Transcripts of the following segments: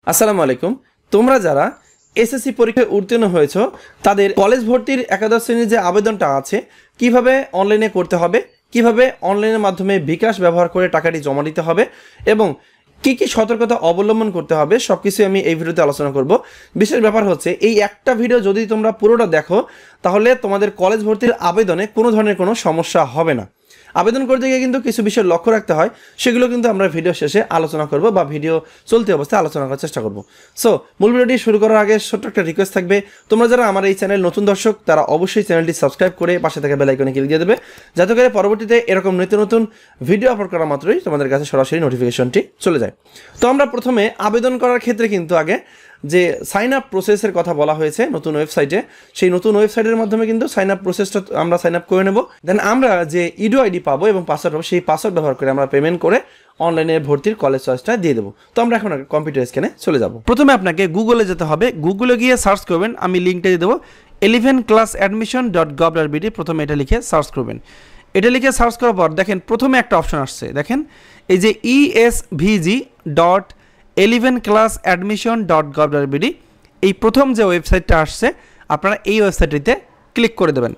আসসালামু আলাইকুম। তোমরা যারা এসএসসি পরীক্ষায় উত্তীর্ণ হয়েছো তাদের কলেজ ভর্তির একাদশ শ্রেণীর যে আবেদনটা আছে কিভাবে অনলাইনে করতে হবে, কিভাবে অনলাইনের মাধ্যমে বিকাশ ব্যবহার করে টাকাটি জমা দিতে হবে এবং কি কি সতর্কতা অবলম্বন করতে হবে সবকিছু আমি এই ভিডিওতে আলোচনা করব। বিশেষ ব্যাপার হচ্ছে এই একটা ভিডিও যদি তোমরা পুরোটা দেখো তাহলে তোমাদের কলেজ ভর্তির আবেদনে কোনো ধরনের কোনো সমস্যা হবে না। আবেদন করতে গিয়ে কিন্তু কিছু বিষয় লক্ষ্য রাখতে হয়, সেগুলো কিন্তু আমরা ভিডিও শেষে আলোচনা করব বা ভিডিও চলতি অবস্থায় আলোচনা করার চেষ্টা করব। সো মূল ভিডিওটি শুরু করার আগে ছোট্ট একটা রিকোয়েস্ট থাকবে, তোমরা যারা আমার এই চ্যানেল নতুন দর্শক তারা অবশ্যই চ্যানেলটি সাবস্ক্রাইব করে পাশে থাকা বেল আইকনে ক্লিক দিয়ে দেবে, যাতে করে পরবর্তীতে এরকম নিত্য নতুন ভিডিও আপলোড করা মাত্রই তোমাদের কাছে সরাসরি নোটিফিকেশনটি চলে যায়। তো আমরা প্রথমে আবেদন করার ক্ষেত্রে কিন্তু আগে যে সাইন আপ প্রসেসের কথা বলা হয়েছে নতুন ওয়েবসাইটে, সেই নতুন ওয়েবসাইটের মাধ্যমে কিন্তু সাইন আপ প্রসেসটা আমরা সাইন আপ করে নেব। দেন আমরা যে ইডো আইডি পাবো এবং পাসওয়ার্ড পাবো, সেই পাসওয়ার্ড ব্যবহার করে আমরা পেমেন্ট করে অনলাইনে ভর্তির কলেজ চয়েসটা দিয়ে দেবো। তো আমরা এখন কম্পিউটার স্ক্যানে চলে যাব। প্রথমে আপনাকে গুগলে যেতে হবে, গুগলে গিয়ে সার্চ করবেন, আমি লিঙ্কটা দিয়ে দেবো elevenclassadmission.gov.bd। প্রথমে এটা লিখে সার্চ করবেন। এটা লিখে সার্চ করার পর দেখেন প্রথমে একটা অপশন আসছে, দেখেন এই যে esvg.elevenclassadmission.gov.bd, এই প্রথম যে ওয়েবসাইটটা আসছে আপনারা এই ওয়েবসাইটটিতে ক্লিক করে দেবেন।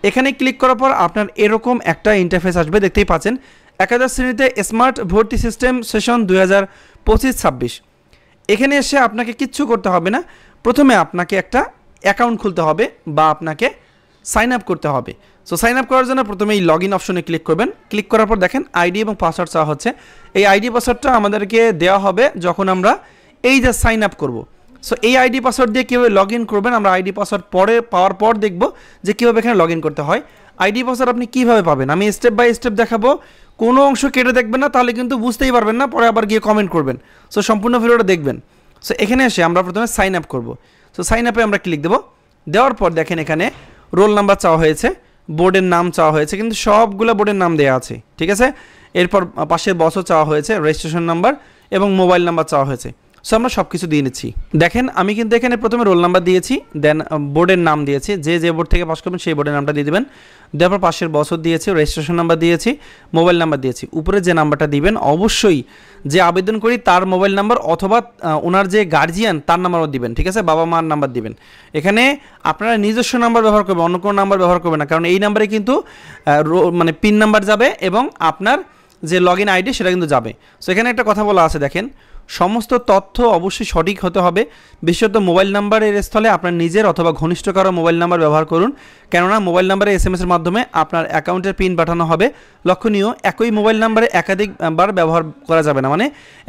এখানে ক্লিক করার পর আপনার এরকম একটা ইন্টারফেস আসবে, দেখতেই পাচ্ছেন একাদশ শ্রেণীতে স্মার্ট ভর্তি সিস্টেম সেশন 2025-26। এখানে এসে আপনাকে কিচ্ছু করতে হবে না, প্রথমে আপনাকে একটা অ্যাকাউন্ট খুলতে হবে বা আপনাকে সাইন আপ করতে হবে। সো সাইন আপ করার জন্য প্রথমে এই লগ ইন অপশনে ক্লিক করবেন। ক্লিক করার পর দেখেন আইডি এবং পাসওয়ার্ড চাওয়া হচ্ছে। এই আইডি পাসওয়ার্ডটা আমাদেরকে দেওয়া হবে যখন আমরা এই যে সাইন আপ করবো। সো এই আইডি পাসওয়ার্ড দিয়ে কীভাবে লগ ইন করবেন আমরা আইডি পাসওয়ার্ড পরে পাওয়ার পর দেখব যে কীভাবে এখানে লগ ইন করতে হয়। আইডি পাসওয়ার্ড আপনি কীভাবে পাবেন আমি স্টেপ বাই স্টেপ দেখাবো, কোনো অংশ কেটে দেখবেন না, তাহলে কিন্তু বুঝতেই পারবেন না, পরে আবার গিয়ে কমেন্ট করবেন। সো সম্পূর্ণ ভিডিওটা দেখবেন। সো এখানে এসে আমরা প্রথমে সাইন আপ করবো। সো সাইন আপে আমরা ক্লিক দেবো। দেওয়ার পর দেখেন এখানে রোল নাম্বার চাওয়া হয়েছে, বোর্ডের নাম চাওয়া হয়েছে, কিন্তু সবগুলো বোর্ডের নাম দেওয়া আছে, ঠিক আছে। এরপর পাশের বছর চাওয়া হয়েছে, রেজিস্ট্রেশন নাম্বার এবং মোবাইল নাম্বার চাওয়া হয়েছে। সো আমরা সব কিছু দিয়ে নিচ্ছি। দেখেন আমি কিন্তু এখানে প্রথমে রোল নাম্বার দিয়েছি, দেন বোর্ডের নাম দিয়েছি, যে বোর্ড থেকে পাস করবেন সেই বোর্ডের নামটা দিয়ে দেবেন। দেওয়ার পর পাশের বছর দিয়েছি, রেজিস্ট্রেশন নাম্বার দিয়েছি, মোবাইল নাম্বার দিয়েছি। উপরে যে নাম্বারটা দিবেন অবশ্যই যে আবেদন করি তার মোবাইল নাম্বার অথবা ওনার যে গার্জিয়ান তার নাম্বারও দিবেন, ঠিক আছে, বাবা মার নাম্বার দিবেন। এখানে আপনারা নিজস্ব নাম্বার ব্যবহার করবেন, অন্য কোনো নাম্বার ব্যবহার করবেন না, কারণ এই নাম্বারে কিন্তু মানে পিন নাম্বার যাবে এবং আপনার যে লগ ইন আইডি সেটা কিন্তু যাবে। সো এখানে একটা কথা বলা আছে, দেখেন সমস্ত তথ্য অবশ্যই সঠিক হতে হবে, বিশেষত মোবাইল নাম্বারের স্থলে আপনার নিজের অথবা ঘনিষ্ঠ কারো মোবাইল নাম্বার ব্যবহার করুন, কেননা মোবাইল নাম্বারে এসএমএসের মাধ্যমে আপনার অ্যাকাউন্টের পিন পাঠানো হবে। লক্ষণীয়, একই মোবাইল নাম্বারে একাধিকবার ব্যবহার করা যাবে না, মানে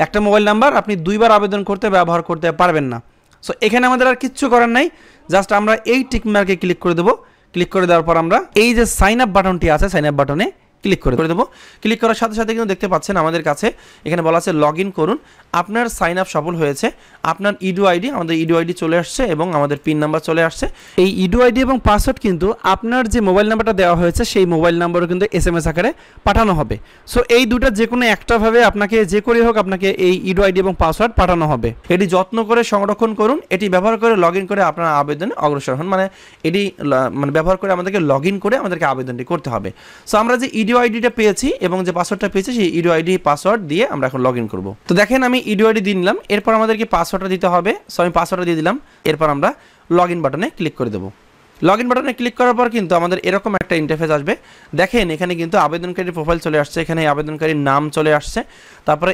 একটা মোবাইল নাম্বার আপনি দুইবার আবেদন করতে ব্যবহার করতে পারবেন না। সো এখানে আমাদের আর কিচ্ছু করার নাই, জাস্ট আমরা এই টিক মার্কে ক্লিক করে দেবো। ক্লিক করে দেওয়ার পর আমরা এই যে সাইন আপ বাটনটি আছে সাইন আপ বাটনে ক্লিক করে দেবো। ক্লিক করার সাথে সাথে কিন্তু দেখতে পাচ্ছেন আমাদের কাছে এখানে বলা আছে লগ ইন করুন, আপনার সাইন আপ সফল হয়েছে, আপনার ইডো আইডি, আমাদের ইডো আইডি চলে আসছে এবং আমাদের পিন নাম্বার চলে আসছে। এই ইডো আইডি এবং পাসওয়ার্ড কিন্তু আপনার যে মোবাইল নাম্বারটা দেওয়া হয়েছে সেই মোবাইল নাম্বারও কিন্তু এসএমএস আকারে পাঠানো হবে। সো এই দুটো যে কোনো একটাভাবে আপনাকে যে করে হোক আপনাকে এই ইডো আইডি এবং পাসওয়ার্ড পাঠানো হবে। এটি যত্ন করে সংরক্ষণ করুন, এটি ব্যবহার করে লগ ইন করে আপনার আবেদনে অগ্রসর হন, মানে এটি মানে ব্যবহার করে আমাদেরকে লগ ইন করে আমাদেরকে আবেদনটি করতে হবে। সো আমরা যে ইডো আইডিটা পেয়েছি এবং যে পাসওয়ার্ডটা পেয়েছি সেই ইডো আইডি পাসওয়ার্ড দিয়ে আমরা এখন লগ ইন করবো। তো দেখেন আমি ইডো আইডি দিয়ে নিলাম, এরপর আমাদেরকে পাসওয়ার্ডটা দিতে হবে। সো আমি পাসওয়ার্ডটা দিয়ে দিলাম, এরপর আমরা লগ ইন বাটনে ক্লিক করে দেবো। লগ ইন বাটনে ক্লিক করার পর কিন্তু আমাদের এরকম একটা ইন্টারফেস আসবে। দেখেন এখানে কিন্তু আবেদনকারীর প্রোফাইল চলে আসছে, এখানে আবেদনকারীর নাম চলে আসছে, তারপরে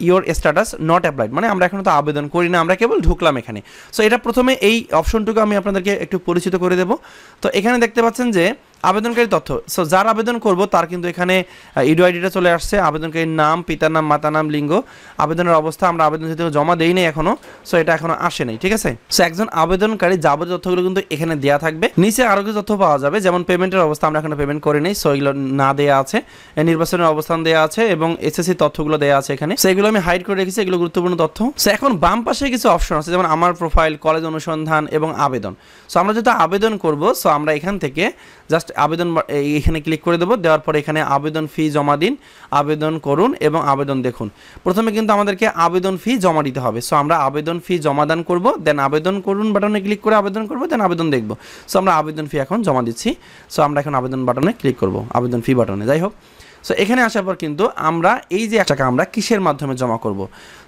ইওর স্ট্যাটাস নট অ্যাপ্লাইড, মানে আমরা এখনও তো আবেদন করি না, আমরা কেবল ঢুকলাম এখানে। সো এটা প্রথমে এই অপশনটুকু আমি আপনাদেরকে একটু পরিচিত করে দেবো। তো এখানে দেখতে পাচ্ছেন যে আবেদনকারী তথ্য, সো যার আবেদন করব তার কিন্তু এখানে ইডো আইডিটা চলে আসছে, আবেদনকারীর নাম, পিতার নাম, মাতার নাম, লিঙ্গ, আবেদনের অবস্থা, আমরা আবেদন যেহেতু জমা দেই নাই এখনো, সো এটা এখনো আসে নাই, ঠিক আছে। সো একজন আবেদনকারী যাবতীয় তথ্যগুলো কিন্তু এখানে দেওয়া থাকবে। নিচে আরও কিছু তথ্য পাওয়া যাবে, যেমন পেমেন্টের অবস্থা, আমরা এখনো পেমেন্ট করি নাই, সো এগুলো না দেওয়া আছে, নির্বাচনের অবস্থান দেওয়া আছে এবং এসএসসি তথ্যগুলো দেওয়া আছে এখানে, সো এগুলো আমি হাইড করে রেখেছি, এগুলো গুরুত্বপূর্ণ তথ্য। সো এখন বাম পাশে কিছু অপশন আছে, যেমন আমার প্রোফাইল, কলেজ অনুসন্ধান এবং আবেদন। সো আমরা যেহেতু আবেদন করব, সো আমরা এখান থেকে জাস্ট আবেদন এখানে ক্লিক করে দেবো। দেওয়ার পরে এখানে আবেদন ফি জমা দিন, আবেদন করুন এবং আবেদন দেখুন। প্রথমে কিন্তু আমাদেরকে আবেদন ফি জমা দিতে হবে। সো আমরা আবেদন ফি জমাদান করব, দেন আবেদন করুন বাটনে ক্লিক করে আবেদন করব, দেন আবেদন দেখব। সো আমরা আবেদন ফি এখন জমা দিচ্ছি। সো আমরা এখন আবেদন বাটনে ক্লিক করব, আবেদন ফি বাটনে। যাই হোক, সো এখানে আসার পর কিন্তু আমরা এই যে টাকা আমরা কিসের মাধ্যমে জমা করব।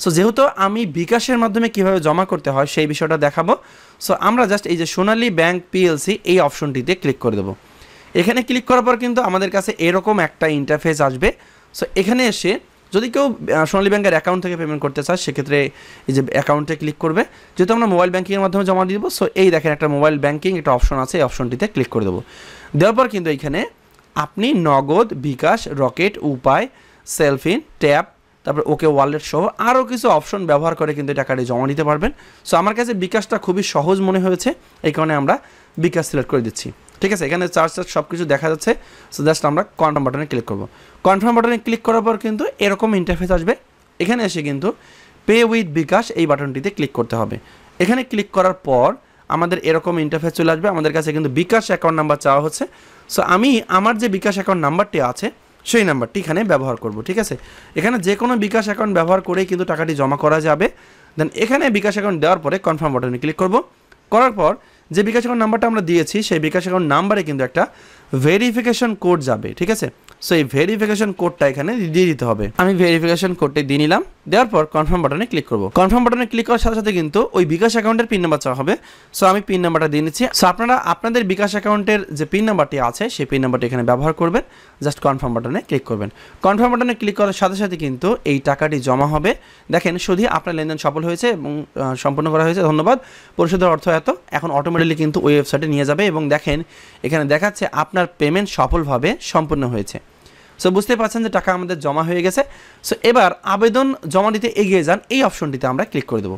সো যেহেতু আমি বিকাশের মাধ্যমে কিভাবে জমা করতে হয় সেই বিষয়টা দেখাবো। সো আমরা জাস্ট এই যে সোনালী ব্যাংক পিএলসি এই অপশনটিতে ক্লিক করে দেবো। এখানে ক্লিক করার পর কিন্তু আমাদের কাছে এরকম একটা ইন্টারফেস আসবে। সো এখানে এসে যদি কেউ সোনালী ব্যাংকের অ্যাকাউন্ট থেকে পেমেন্ট করতে চায় সেক্ষেত্রে এই যে অ্যাকাউন্টে ক্লিক করবে, যেহেতু আমরা মোবাইল ব্যাঙ্কিংয়ের মাধ্যমে জমা দিব। সো এই দেখেন একটা মোবাইল ব্যাঙ্কিং একটা অপশন আছে, এই অপশনটিতে ক্লিক করে দেবো। দেওয়ার পর কিন্তু এইখানে আপনি নগদ, বিকাশ, রকেট, উপায়, সেলফিন, ট্যাপ, তারপর ওকে ওয়ালেট সহ আরও কিছু অপশন ব্যবহার করে কিন্তু টাকাটি জমা দিতে পারবেন। সো আমার কাছে বিকাশটা খুবই সহজ মনে হয়েছে, এই কারণে আমরা বিকাশ সিলেক্ট করে দিচ্ছি। ঠিক আছে, এখানে চার্জ সব কিছু দেখা যাচ্ছে। সো জাস্ট আমরা কনফার্ম বাটনে ক্লিক করব। কনফার্ম বাটনে ক্লিক করার পর কিন্তু এরকম ইন্টারফেস আসবে। এখানে এসে কিন্তু পে উইথ বিকাশ এই বাটনটিতে ক্লিক করতে হবে। এখানে ক্লিক করার পর আমাদের এরকম ইন্টারফেস চলে আসবে। আমাদের কাছে কিন্তু বিকাশ অ্যাকাউন্ট নাম্বার চাওয়া হচ্ছে। সো আমি আমার যে বিকাশ অ্যাকাউন্ট নাম্বারটি আছে সেই নাম্বারটি এখানে ব্যবহার করব। ঠিক আছে, এখানে যে কোনো বিকাশ অ্যাকাউন্ট ব্যবহার করেই কিন্তু টাকাটি জমা করা যাবে। দেন এখানে বিকাশ অ্যাকাউন্ট দেওয়ার পরে কনফার্ম বাটনে ক্লিক করব। করার পর যে বিকাশ অ্যাকাউন্ট নাম্বারটা আমরা দিয়েছি সেই বিকাশ অ্যাকাউন্ট নাম্বারে কিন্তু একটা ভেরিফিকেশন কোড যাবে। ঠিক আছে, সো এই ভেরিফিকেশন কোডটা এখানে দিয়ে দিতে হবে। আমি ভেরিফিকেশন কোডটি দিয়ে নিলাম। দেওয়ার পর কনফার্ম বাটনে ক্লিক করব। কনফার্ম বাটনে ক্লিক করার সাথে সাথে কিন্তু ওই বিকাশ অ্যাকাউন্টের পিন নাম্বার চাওয়া হবে। সো আমি পিন নাম্বারটা দিয়ে নিচ্ছি। সো আপনারা আপনাদের বিকাশ অ্যাকাউন্টের যে পিন নাম্বারটি আছে সেই পিন নাম্বারটি এখানে ব্যবহার করবেন। জাস্ট কনফার্ম বাটনে ক্লিক করবেন। কনফার্ম বাটনে ক্লিক করার সাথে সাথে কিন্তু এই টাকাটি জমা হবে। দেখেন শুধু আপনার লেনদেন সফল হয়েছে এবং সম্পূর্ণ করা হয়েছে, ধন্যবাদ, পরিশোধের অর্থ এত। এখন অটোমেটিকলি কিন্তু ওই ওয়েবসাইটে নিয়ে যাবে এবং দেখেন এখানে দেখাচ্ছে আপনার পেমেন্ট সফলভাবে সম্পূর্ণ হয়েছে। সো বুঝতে পারছেন যে টাকা আমাদের জমা হয়ে গেছে। সো এবার আবেদন জমা দিতে এগিয়ে যান এই অপশনটিতে আমরা ক্লিক করে দেবো।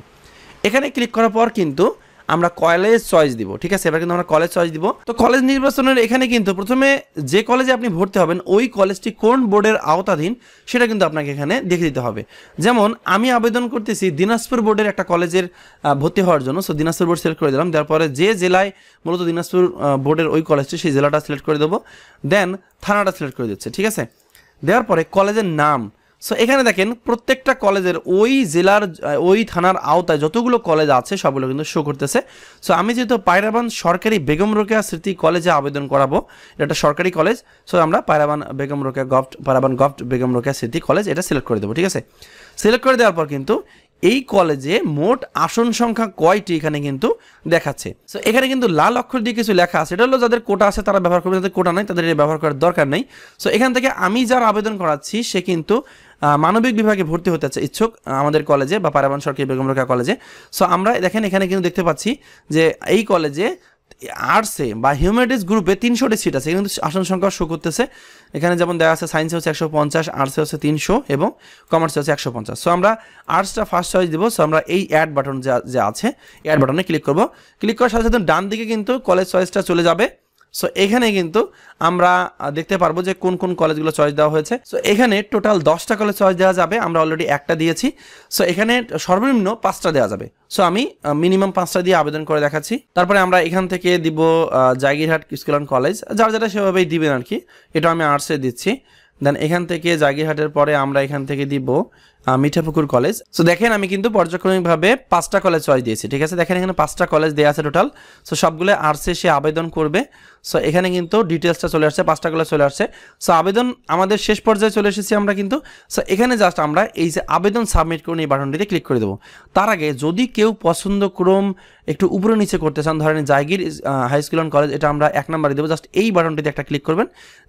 এখানে ক্লিক করার পর কিন্তু আমরা কলেজ চয়েস দিব। ঠিক আছে, এবার কিন্তু আমরা কলেজ চয়েস দিব। তো কলেজ নির্বাচনের এখানে কিন্তু প্রথমে যে কলেজে আপনি ভর্তি হবেন ওই কলেজটি কোন বোর্ডের আওতাধীন সেটা কিন্তু আপনাকে এখানে দেখে দিতে হবে। যেমন আমি আবেদন করতেছি দিনাজপুর বোর্ডের একটা কলেজের ভর্তি হওয়ার জন্য। সো দিনাজপুর বোর্ড সিলেক্ট করে দিলাম। তারপরে যে জেলায় মূলত দিনাজপুর বোর্ডের ওই কলেজটি সেই জেলাটা সিলেক্ট করে দেবো। দেন থানাটা সিলেক্ট করে দিচ্ছে। ঠিক আছে, দেওয়ার পরে কলেজের নাম। সো এখানে দেখেন প্রত্যেকটা কলেজের ওই জেলার ওই থানার আওতায় যতগুলো কলেজ আছে সবগুলো কিন্তু শো করতেছে। সো আমি যেহেতু পায়রাবান সরকারি বেগম রোকেয়া স্মৃতি কলেজে আবেদন করাবো, এটা একটা সরকারি কলেজ। সো আমরা পায়রাবান বেগম রোকেয়া পায়রাবান গভট বেগম রোকেয়া স্মৃতি কলেজ এটা সিলেক্ট করে দেবো। ঠিক আছে, সিলেক্ট করে দেওয়ার পর কিন্তু এই কলেজে মোট আসন সংখ্যা কয়টি এখানে কিন্তু দেখাচ্ছে। সো এখানে কিন্তু লাল অক্ষর দিয়ে কিছু লেখা আছে, এটা হলো যাদের কোটা আছে তারা ব্যবহার করবে, যাদের কোটা নাই তাদের এটা ব্যবহার করার দরকার নেই। সো এখান থেকে আমি যার আবেদন করাচ্ছি সে কিন্তু মানবিক বিভাগে ভর্তি হতে ইচ্ছুক আমাদের কলেজে বা পায়রাবান সরকারি বেগম রোকেয়া কলেজে। সো আমরা দেখেন এখানে কিন্তু দেখতে পাচ্ছি যে এই কলেজে আর্টসে বা হিউম্যানিটিস গ্রুপে 300টি সিট আছে, কিন্তু আসন সংখ্যা শো করতেছে। এখানে যেমন দেওয়া আছে সায়েন্সে হচ্ছে 150, আর্টসে হচ্ছে 300 এবং কমার্সে হচ্ছে 150। সো আমরা আর্টসটা ফার্স্ট চয়েস দিব। সো আমরা এই অ্যাড বাটন যে আছে অ্যাড বাটনে ক্লিক করব। ক্লিক করার সাথে সাথে ডান দিকে কিন্তু কলেজ চয়েসটা চলে যাবে। সো এখানে কিন্তু আমরা দেখতে পারবো যে কোন কোন কলেজগুলো চয়েস দেওয়া হয়েছে। সো এখানে টোটাল 10টা কলেজ চয়েস দেওয়া যাবে, আমরা অলরেডি একটা দিয়েছি। সো এখানে সর্বনিম্ন 5টা দেওয়া যাবে। সো আমি মিনিমাম 5টা দিয়ে আবেদন করে দেখাচ্ছি। তারপরে আমরা এখান থেকে দিব জাগিরহাট স্কুল অ্যান্ড কলেজ, যার যেটা সেভাবেই দিবেন আর কি। এটা আমি আর্টসে দিচ্ছি। দেন এখান থেকে জাগিরহাটের পরে আমরা এখান থেকে দিব মিঠাপুকুর কলেজ। সো দেখেন আমি কিন্তু পর্যায়ক্রমিকভাবে 5টা কলেজ চয়েস দিয়েছি। ঠিক আছে, দেখেন এখানে 5টা কলেজ দেওয়া আছে টোটাল। সো সবগুলো আর্টসে সে আবেদন করবে। সো এখানে কিন্তু ডিটেলসটা চলে আসছে, 5টা কলেজ চলে আসছে। সো আবেদন আমাদের শেষ পর্যায়ে চলে এসেছি আমরা কিন্তু। সো এখানে জাস্ট আমরা এই যে আবেদন সাবমিট করুন এই বাটনটিতে ক্লিক করে দেবো। তার আগে যদি কেউ পছন্দ ক্রম একটু উপরে নিচে করতে চান, ধরেন জাগির হাই স্কুল অ্যান্ড কলেজ, এটা আমরা 1 নম্বরে দেবো। জাস্ট এই বাটনটিতে একটা ক্লিক করবেন,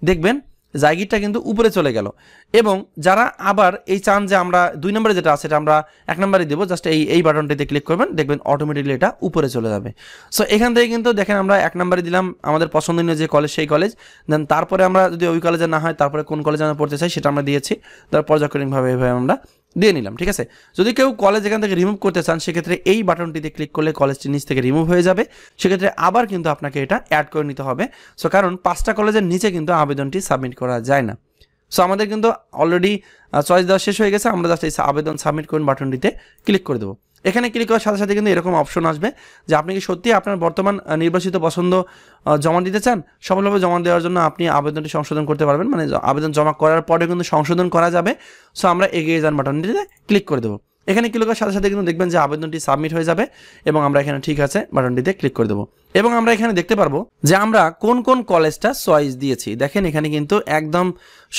দেখবেন জায়গিরটা কিন্তু উপরে চলে গেল। এবং যারা আবার এই চান যে আমরা 2 নম্বরে যেটা আছে এটা আমরা 1 নম্বরে দেবো, জাস্ট এই বাটনটিতে ক্লিক করবেন, দেখবেন অটোমেটিকলি এটা উপরে চলে যাবে। সো এখান থেকে কিন্তু দেখেন আমরা 1 নম্বরে দিলাম আমাদের পছন্দনীয় যে কলেজ সেই কলেজ। দেন তারপরে আমরা যদি ওই কলেজে না হয় তারপরে কোন কলেজে আমরা পড়তে চাই সেটা আমরা দিয়েছি। তারপর পর্যায়ক্রমিকভাবে এভাবে আমরা দিয়ে নিলাম। ঠিক আছে, যদি কেউ কলেজ এখান থেকে রিমুভ করতে চান সেক্ষেত্রে এই বাটনটিতে ক্লিক করলে কলেজটি নিচ থেকে রিমুভ হয়ে যাবে। সেক্ষেত্রে আবার কিন্তু আপনাকে এটা অ্যাড করে নিতে হবে। সো কারণ 5টা কলেজের নিচে কিন্তু আবেদনটি সাবমিট করা যায় না। সো আমাদের কিন্তু অলরেডি চয়েস দেওয়া শেষ হয়ে গেছে, আমরা জাস্ট এই আবেদন সাবমিট করুন বাটনটিতে ক্লিক করে দেবো। এখানে ক্লিক করার সাথে সাথে কিন্তু এরকম অপশন আসবে যে আপনি কি সত্যি আপনার বর্তমান নির্বাচিত পছন্দ জমা দিতে চান। সফলভাবে জমা দেওয়ার জন্য আপনি আবেদনটি সংশোধন করতে পারবেন, মানে আবেদন জমা করার পরে কিন্তু সংশোধন করা যাবে। সো আমরা এগিয়ে যান বাটনটিতে ক্লিক করে দেবো। এখানে ক্লিক করার সাথে সাথে কিন্তু দেখবেন যে আবেদনটি সাবমিট হয়ে যাবে এবং আমরা এখানে ঠিক আছে বাটনটিতে ক্লিক করে দেবো এবং আমরা এখানে দেখতে পারবো যে আমরা কোন কোন কলেজটা চয়েস দিয়েছি। দেখেন এখানে কিন্তু একদম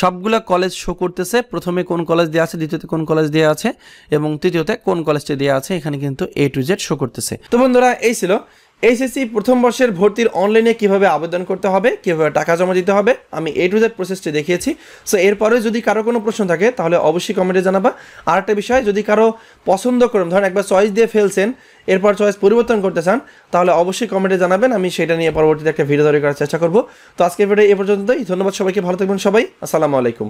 সবগুলো কলেজ শো করতেছে, প্রথমে কোন কলেজ দেওয়া আছে, দ্বিতীয়তে কোন কলেজ দেওয়া আছে এবং তৃতীয়তে কোন কলেজটি দেওয়া আছে, এখানে কিন্তু A to Z শো করতেছে। তো বন্ধুরা এই ছিল এইচএসসি প্রথম বর্ষের ভর্তির অনলাইনে কিভাবে আবেদন করতে হবে, কিভাবে টাকা জমা দিতে হবে, আমি A to Z প্রসেসটি দেখিয়েছি। সো এরপরে যদি কারো কোনো প্রশ্ন থাকে তাহলে অবশ্যই কমেন্টে জানাবা। আর একটা বিষয়, যদি কারো পছন্দ করেন, ধরেন একবার চয়েস দিয়ে ফেলছেন, এরপর চয়েস পরিবর্তন করতে চান, তাহলে অবশ্যই কমেন্টে জানাবেন, আমি সেটা নিয়ে পরবর্তীতে একটা ভিডিও তৈরি করার চেষ্টা করব। তো আজকের ভিডিও এ পর্যন্তই, ধন্যবাদ সবাইকে, ভালো থাকবেন সবাই, আসসালামু আলাইকুম।